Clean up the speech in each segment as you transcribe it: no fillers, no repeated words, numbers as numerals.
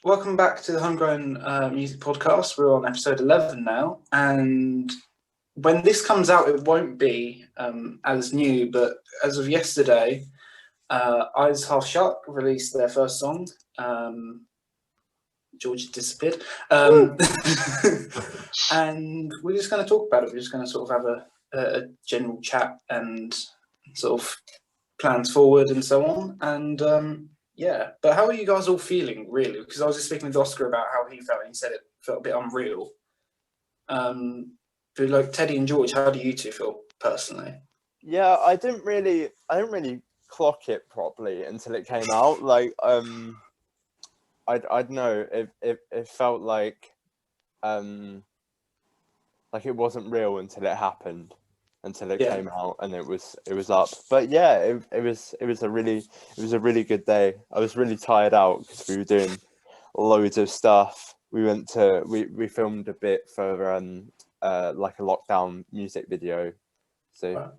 Welcome back to the Homegrown Music Podcast. We're on episode 11 now, and when this comes out, it won't be as new, but as of yesterday, Eyes Half Shut released their first song. George disappeared. And we're just going to talk about it. We're just going to sort of have a general chat and sort of plans forward and so on. And yeah, but how are you guys all feeling, really? Because I was just speaking with Oscar about how he felt, and he said it felt a bit unreal. But like Teddy and George, how do you two feel personally? Yeah, I didn't really clock it properly until it came out. Like, I don't know. It felt like it wasn't real until it happened, until it came out and it was up. But yeah, it was a really good day. I was really tired out because we were doing loads of stuff. We filmed a bit for like a lockdown music video. So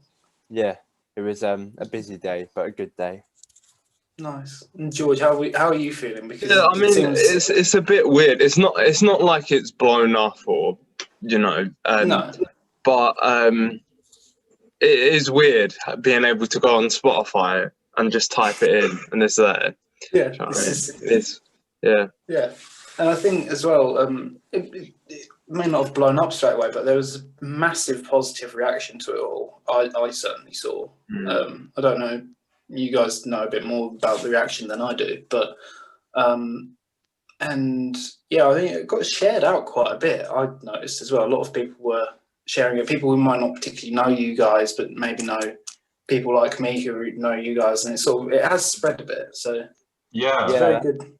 yeah, it was a busy day, but a good day. Nice. And George, how are you feeling? Because yeah, I mean, it's a bit weird. It's not like it's blown up or no. But it is weird being able to go on Spotify and just type it in and it's there. Yeah, yeah. And I think as well, it may not have blown up straight away, but there was a massive positive reaction to it all. I certainly saw. I don't know, you guys know a bit more about the reaction than I do, but and yeah, I think it got shared out quite a bit. I noticed as well, a lot of people were sharing it. People who might not particularly know you guys, but maybe know people like me who know you guys, and it has spread a bit. So yeah, it's very good.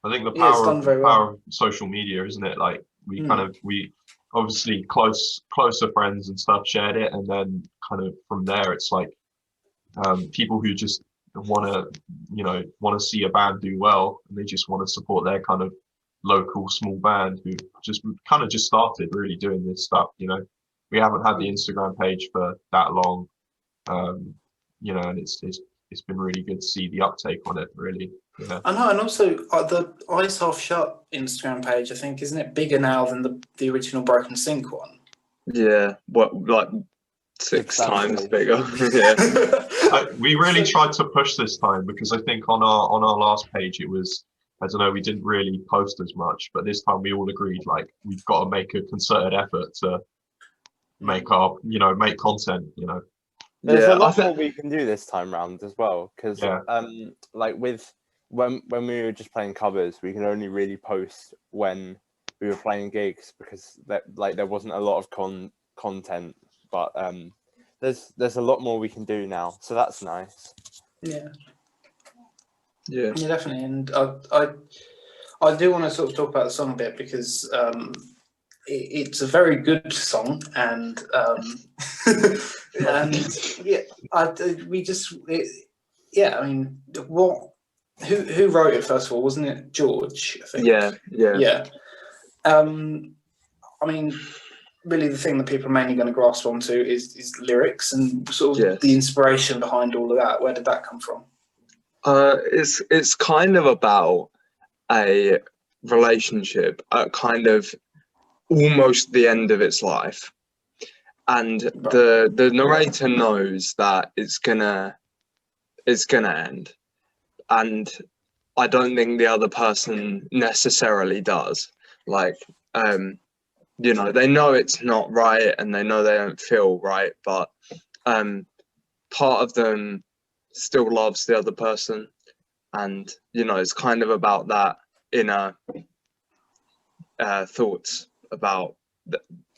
I think the power of social media, isn't it? Like we obviously closer friends and stuff shared it, and then kind of from there it's like people who just want to see a band do well, and they just want to support their kind of local small band who just started really doing this stuff. We haven't had the Instagram page for that long, and it's been really good to see the uptake on it, really. Yeah. I know, and also the Eyes Half Shut Instagram page, I think, isn't it bigger now than the original Broken Sync one? Yeah, like 6 times bigger. Yeah. We really tried to push this time because I think on our last page it was, I don't know, we didn't really post as much, but this time we all agreed like we've got to make a concerted effort to make content. There's a lot more we can do this time round as well, because like with when we were just playing covers, we could only really post when we were playing gigs because there wasn't a lot of content. But there's a lot more we can do now, so that's nice. Yeah, definitely. And I do want to sort of talk about the song a bit because it's a very good song, and and yeah, I mean, who wrote it first of all? Wasn't it George? I think. Yeah. I mean, really, the thing that people are mainly going to grasp onto is lyrics and sort of the inspiration behind all of that. Where did that come from? It's kind of about a relationship at kind of almost the end of its life, and the narrator knows that it's gonna end, and I don't think the other person necessarily does. Like they know it's not right and they know they don't feel right, but part of them still loves the other person, and it's kind of about that inner thoughts about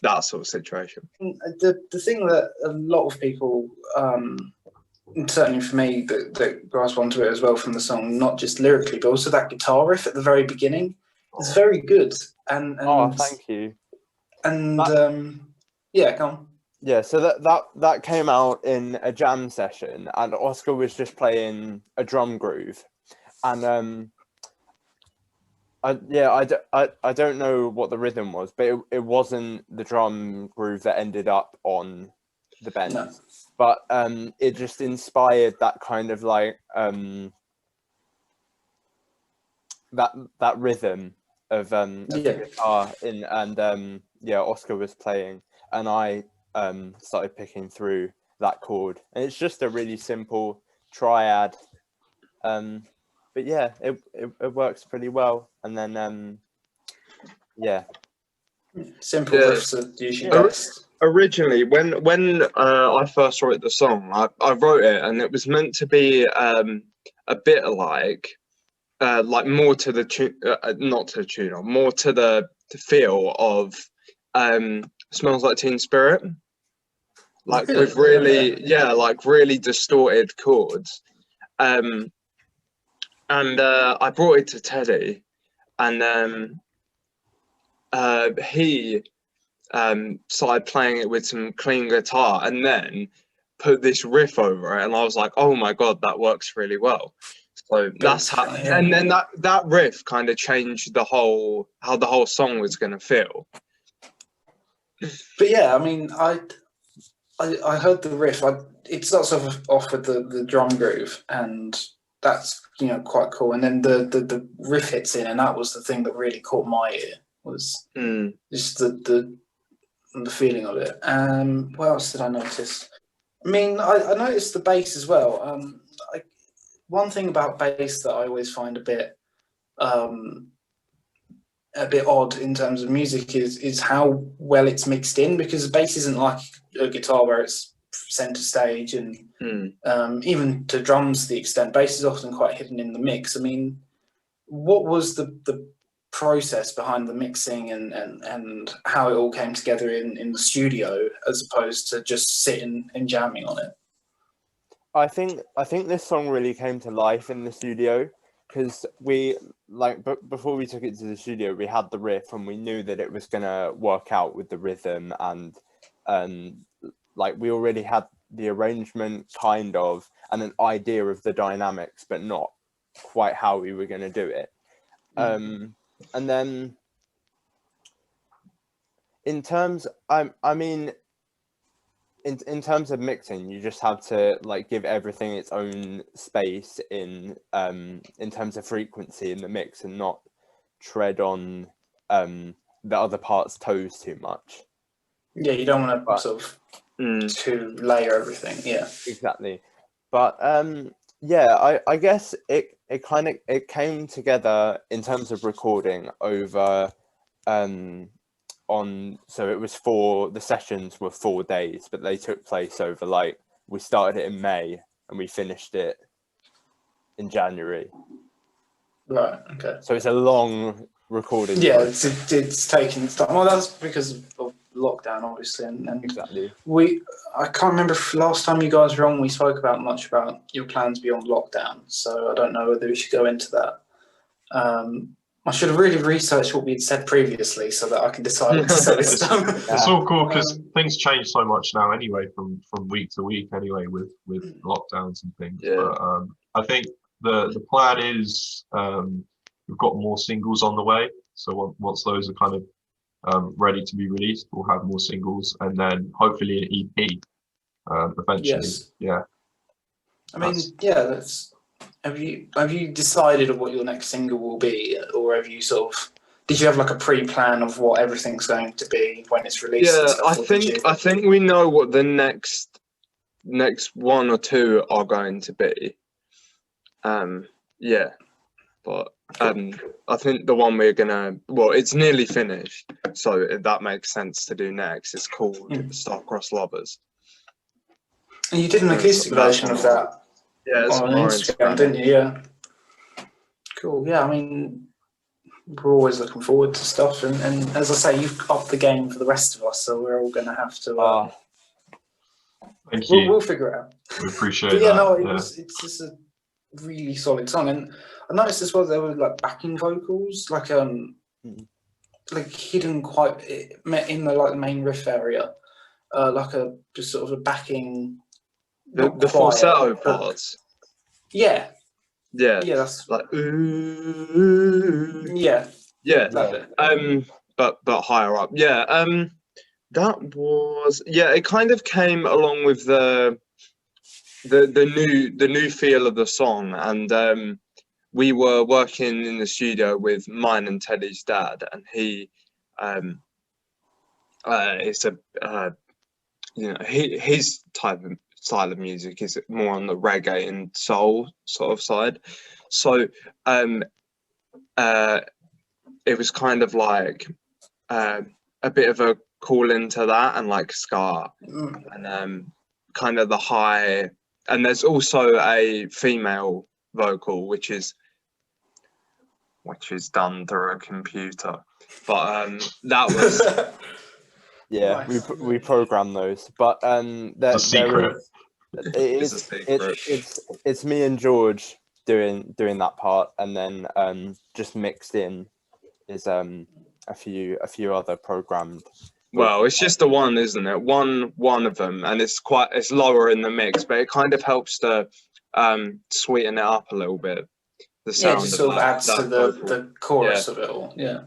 that sort of situation. The thing that a lot of people, certainly for me, that grasp onto it as well from the song, not just lyrically, but also that guitar riff at the very beginning, is very good. And oh, thank you. And yeah, come on. Yeah, so that came out in a jam session, and Oscar was just playing a drum groove, and I don't know what the rhythm was, but it wasn't the drum groove that ended up on the bend, but it just inspired that kind of like that rhythm of the guitar in, and Oscar was playing, and I started picking through that chord, and it's just a really simple triad, but yeah, it works pretty well. And then simple riffs are usually best. Originally, when I first wrote the song, I wrote it, and it was meant to be a bit like more to the tune, not to the tune, or more to the feel of Smells Like Teen Spirit, like with really like really distorted chords, and I brought it to Teddy, and he started playing it with some clean guitar, and then put this riff over it, and I was like, oh my god, that works really well. So that's how, and then that riff kind of changed how the whole song was going to feel. But yeah, I mean, I heard the riff. It starts off with the drum groove, and that's quite cool. And then the riff hits in, and that was the thing that really caught my ear, was just the feeling of it. What else did I notice? I mean, I noticed the bass as well. One thing about bass that I always find a bit odd in terms of music is how well it's mixed in, because bass isn't like a guitar where it's center stage, and even to drums to the extent, bass is often quite hidden in the mix. I mean, what was the process behind the mixing and how it all came together in the studio, as opposed to just sitting and jamming on it? I think this song really came to life in the studio, because we before we took it to the studio, we had the riff and we knew that it was gonna work out with the rhythm, and we already had the arrangement kind of, and an idea of the dynamics, but not quite how we were gonna do it. And then in terms, in terms of mixing, you just have to give everything its own space in terms of frequency in the mix, and not tread on the other part's toes too much. Yeah, you don't want to sort of to layer everything. Yeah, exactly. But I guess it came together in terms of recording over so it was the sessions were 4 days, but they took place over we started it in May and we finished it in January. Right. Okay. So it's a long recording. Yeah, it's taking time. Well, that's because of lockdown, obviously, and exactly. I can't remember if last time you guys were on, we spoke much about your plans beyond lockdown. So I don't know whether we should go into that. I should have really researched what we'd said previously so that I can decide what to say this time. It's all cool because things change so much now anyway, from week to week anyway, with lockdowns and things. Yeah. But I think the plan is we've got more singles on the way. So once those are kind of ready to be released, we'll have more singles, and then hopefully an EP eventually. Yes. Yeah. I mean, that's. Have you decided what your next single will be, or have you did you have a pre-plan of what everything's going to be when it's released? Yeah, I think we know what the next one or two are going to be. But I think the one we're gonna, it's nearly finished, so that makes sense to do next. It's called Star-Crossed Lovers. And you did an acoustic version of that. Yeah, it's on Instagram, didn't you? Yeah. Cool. Yeah, I mean, we're always looking forward to stuff, and as I say, you've upped the game for the rest of us, so we're all going to have to. Thank you. We'll figure it out. We appreciate that. Yeah, no, it's just a really solid song, and I noticed as well there were backing vocals, hidden quite in the main riff area, just sort of a backing. The falsetto parts. Yeah. Yeah. Yeah, that's ooh. Yeah. But higher up. Yeah. That was it kind of came along with the new feel of the song, and we were working in the studio with mine and Teddy's dad, and he is his style of music is more on the reggae and soul sort of side. So it was kind of like a bit of a call into that, and like ska, and kind of the high. And there's also a female vocal, which is done through a computer, but that was yeah, nice. we program those, but It's a secret. It's me and George doing that part, and then just mixed in is a few other programmed. Well, it's just the one, isn't it? One of them, and it's lower in the mix, but it kind of helps to sweeten it up a little bit. The sound just sort of adds to the chorus of it all. Yeah.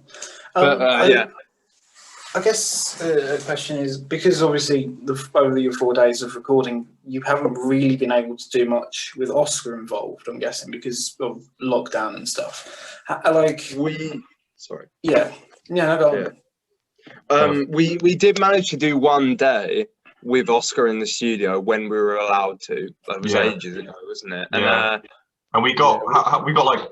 I guess the question is, because obviously over your 4 days of recording, you haven't really been able to do much with Oscar involved, I'm guessing, because of lockdown and stuff. Sorry. Yeah. Yeah, no, go on. We did manage to do 1 day with Oscar in the studio when we were allowed to. That was ages ago, wasn't it? And we got like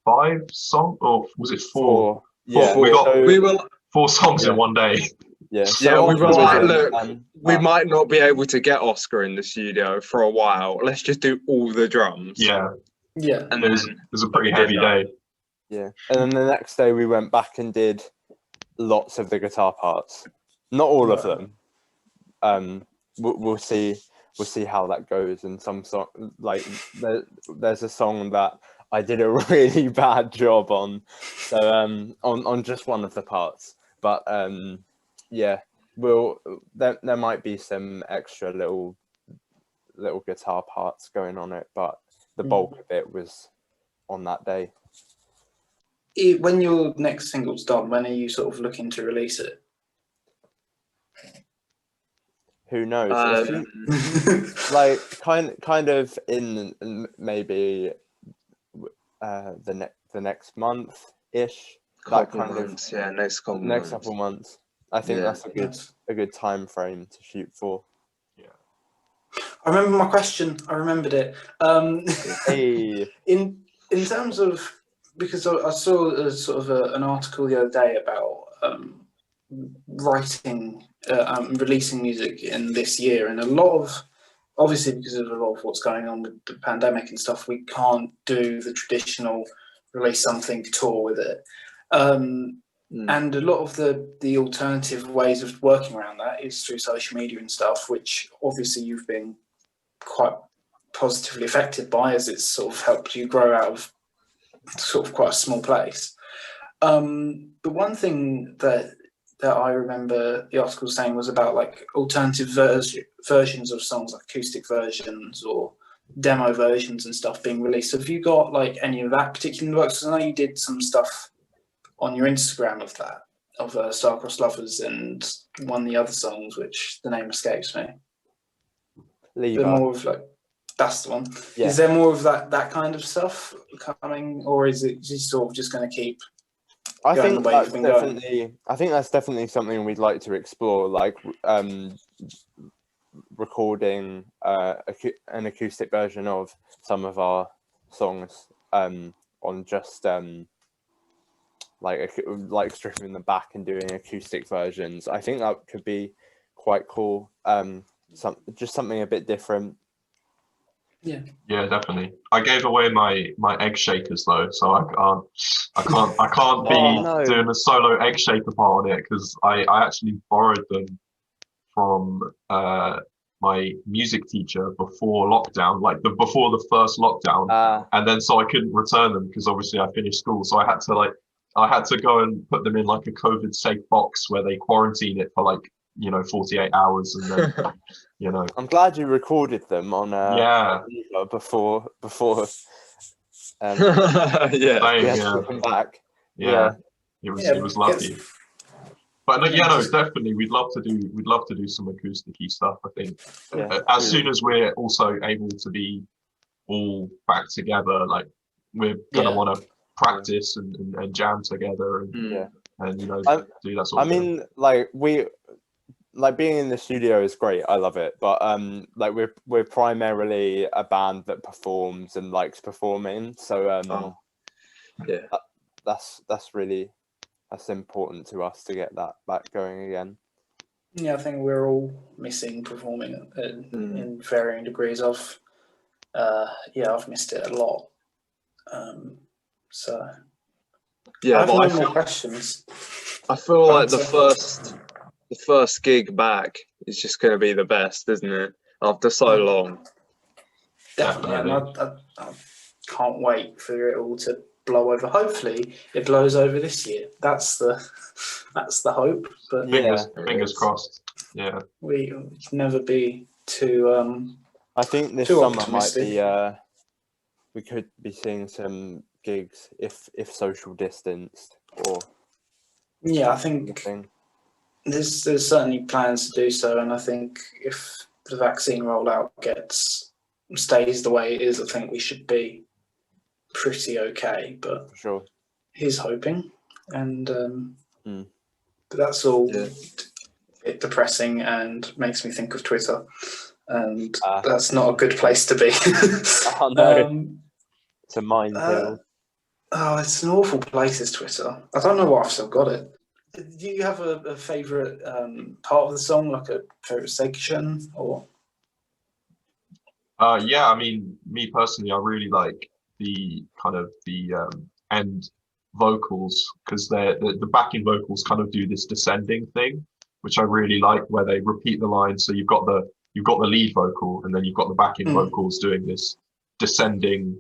5 songs, or was it 4? Yeah, we were 4 songs in 1 day. Yeah, we were like, look, we might not be able to get Oscar in the studio for a while. Let's just do all the drums. Yeah. And it was a pretty heavy day. Yeah, and then the next day we went back and did lots of the guitar parts, not all of them. We'll see how that goes. And some song, like there's a song that I did a really bad job on, so on just one of the parts. But yeah, there might be some extra little guitar parts going on it, but the bulk of it was on that day. When your next single's done, when are you sort of looking to release it? Who knows? Like kind of in maybe the next month ish. Next couple months. I think that's a good time frame to shoot for. Yeah. I remember my question. I remembered it. Hey. In terms of, because I saw sort of an article the other day about writing, releasing music in this year, and a lot of, obviously because of a lot of what's going on with the pandemic and stuff, we can't do the traditional release something, tour with it. And a lot of the alternative ways of working around that is through social media and stuff, which obviously you've been quite positively affected by, as it's sort of helped you grow out of sort of quite a small place. But one thing that I remember the article saying was about like alternative versions of songs, like acoustic versions or demo versions and stuff being released. Have you got like any of that particular work? Because I know you did some stuff on your Instagram of that, of Star-Crossed Lovers and one of the other songs, which the name escapes me. Lever. More of like, that's the one. Yeah. Is there more of that kind of stuff coming, or is it just sort of just going to keep? I think that's definitely something we'd like to explore, like recording an acoustic version of some of our songs on just like stripping them back and doing acoustic versions. I think that could be quite cool. Just something a bit different. Yeah, definitely. I gave away my egg shakers though, so I can't be doing a solo egg shaker part on it, because I actually borrowed them from my music teacher before lockdown, before the first lockdown, and then so I couldn't return them because obviously I finished school, so I had to go and put them in like a COVID safe box where they quarantine it for 48 hours, and then I'm glad you recorded them on before come back. It was lucky. But definitely we'd love to do some acoustic-y stuff, I think. As soon as we're also able to be all back together, like we're gonna want to practice and jam together and and do that sort of thing. Like being in the studio is great. I love it, but like we're primarily a band that performs and likes performing. So that's important to us to get that back going again. Yeah, I think we're all missing performing in varying degrees. I've missed it a lot. So yeah, I have more questions. I feel like the first gig back is just going to be the best, isn't it? After so long. Definitely. And I can't wait for it all to blow over. Hopefully, it blows over this year. That's the hope. But fingers crossed. Yeah, we can never be too. I think this summer might be. We could be seeing some gigs if social distanced or. Yeah, I think there's certainly plans to do so, and I think if the vaccine rollout stays the way it is, I think we should be pretty okay. But sure, he's hoping, and but that's all depressing and makes me think of Twitter, and that's not a good place to be. Oh no, it's a minefield. It's an awful place, is Twitter. I don't know why I've still got it. Do you have a favourite part of the song, like a favourite section, or? Yeah, I mean, me personally, I really like the kind of the end vocals, because the backing vocals kind of do this descending thing, which I really like, where they repeat the line. So you've got the lead vocal, and then you've got the backing vocals doing this descending.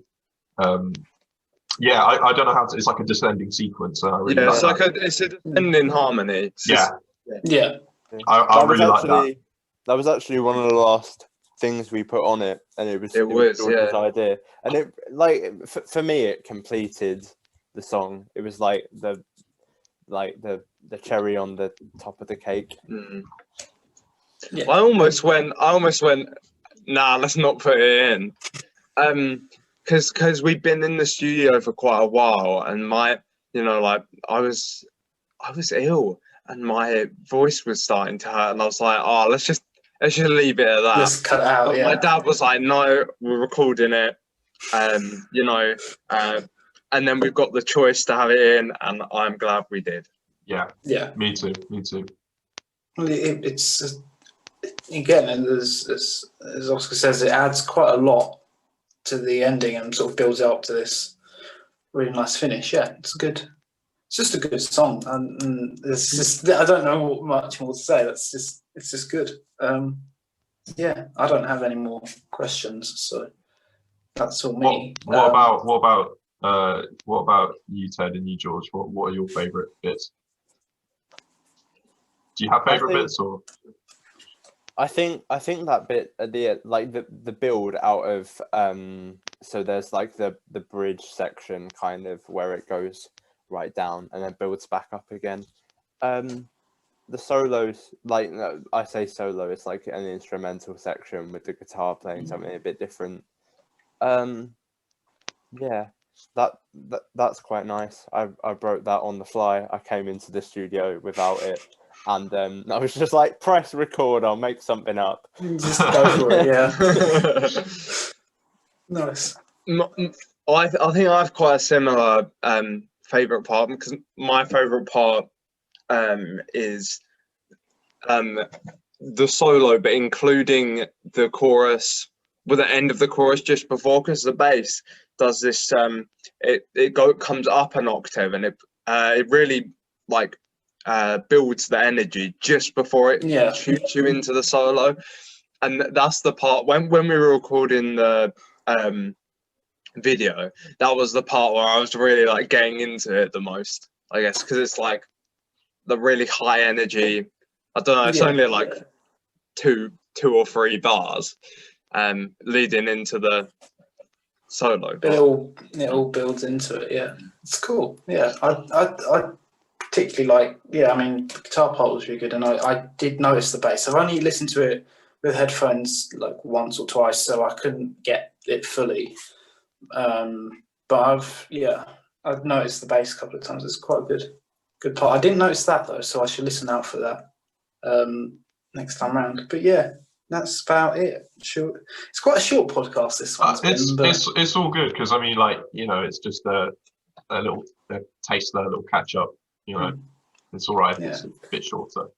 I don't know how to. It's like a descending sequence. And I really like it's a descending harmony. I really like that. That was actually one of the last things we put on it, and it was George's idea. And it, like, for me, it completed the song. It was like the cherry on the top of the cake. I almost went, nah, let's not put it in. Because we've been in the studio for quite a while, and I was ill, and my voice was starting to hurt, and I was like, let's just leave it at that. Just cut it out. But my dad was like, no, we're recording it, and then we've got the choice to have it in, and I'm glad we did. Yeah. Me too. Well, it's again, and as Oscar says, it adds quite a lot to the ending and sort of builds up to this really nice finish. Yeah, it's good. It's just a good song, and it's just, I don't know much more to say. It's just good. I don't have any more questions, so that's all me. What about you, Ted, and you, George? What are your favourite bits? Do you have favourite bits, or? I think that bit at the like the build out of so there's like the bridge section kind of where it goes right down and then builds back up again. The solos, like, no, I say solo, it's like an instrumental section with the guitar playing something a bit different. That's quite nice. I wrote that on the fly. I came into the studio without it. And I was just like, press record, I'll make something up. Just go for it, yeah. Nice. I think I have quite a similar favourite part, because my favourite part is the solo, but including the chorus, with the end of the chorus just before, because the bass does this, comes up an octave, and it really builds the energy just before it shoots you into the solo. And that's the part when we were recording the video, that was the part where I was really like getting into it the most, I guess, because it's like the really high energy. I don't know, it's only like two or three bars leading into the solo. But it all builds into it. Yeah, it's cool. Yeah, I particularly like, I mean, the guitar part was really good, and I did notice the bass. I've only listened to it with headphones like once or twice, so I couldn't get it fully. But I've noticed the bass a couple of times. It's quite a good part. I didn't notice that though, so I should listen out for that next time round. But yeah, that's about it. Short. It's quite a short podcast. This one. It's all good because I mean, like, you know, it's just a little taste, a little catch up. You know, it's all right. Yeah. It's a bit shorter.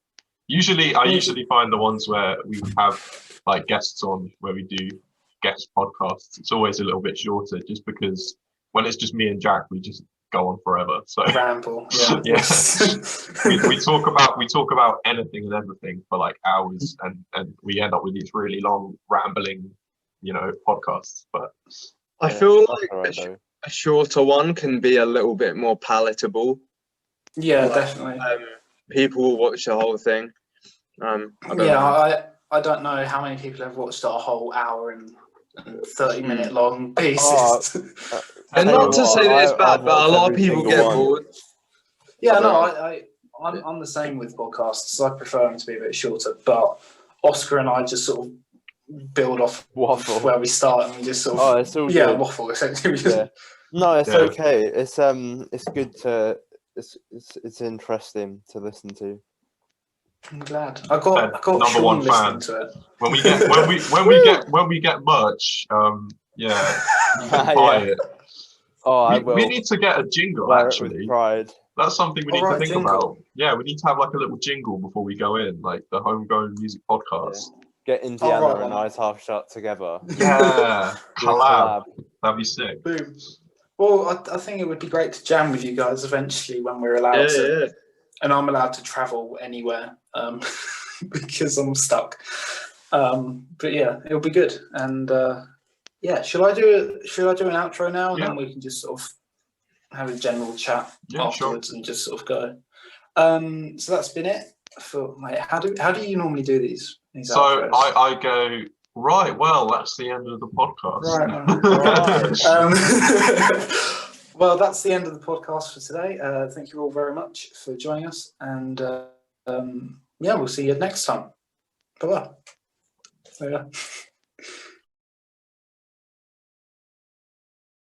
I usually find the ones where we have like guests on, where we do guest podcasts. It's always a little bit shorter, just because when it's just me and Jack, we just go on forever. So ramble. Yeah. we talk about anything and everything for like hours, and we end up with these really long rambling, you know, podcasts. But I feel like a shorter one can be a little bit more palatable. Yeah, like, definitely. People will watch the whole thing. I don't know how many people have watched a whole hour and 30-minute long pieces. And not to say that it's bad, but a lot of people get bored. Yeah, I'm the same with podcasts. I prefer them to be a bit shorter, but Oscar and I just sort of build off where we start, and we just sort of it's all good. Waffle essentially. Yeah. No, it's okay. It's good to it's interesting to listen to. I'm glad. I got number Sean one listening fan. to it. When we get merch, you can buy it. We need to get a jingle, actually. Pride. That's something we need to think about. Yeah, we need to have like a little jingle before we go in, like the Homegrown Music Podcast. Yeah. Get Indiana and Eyes Half Shut together. Yeah, collab. That'd be sick. Boom. Well, I think it would be great to jam with you guys eventually when we're allowed to. Yeah. And I'm allowed to travel anywhere because I'm stuck. But yeah, it'll be good. And shall I do an outro now, and then we can just sort of have a general chat afterwards and just sort of go. So that's been it. How do you normally do these so outros? I go right. Well, that's the end of the podcast. Right. Well, that's the end of the podcast for today. Thank you all very much for joining us, and we'll see you next time. Bye-bye.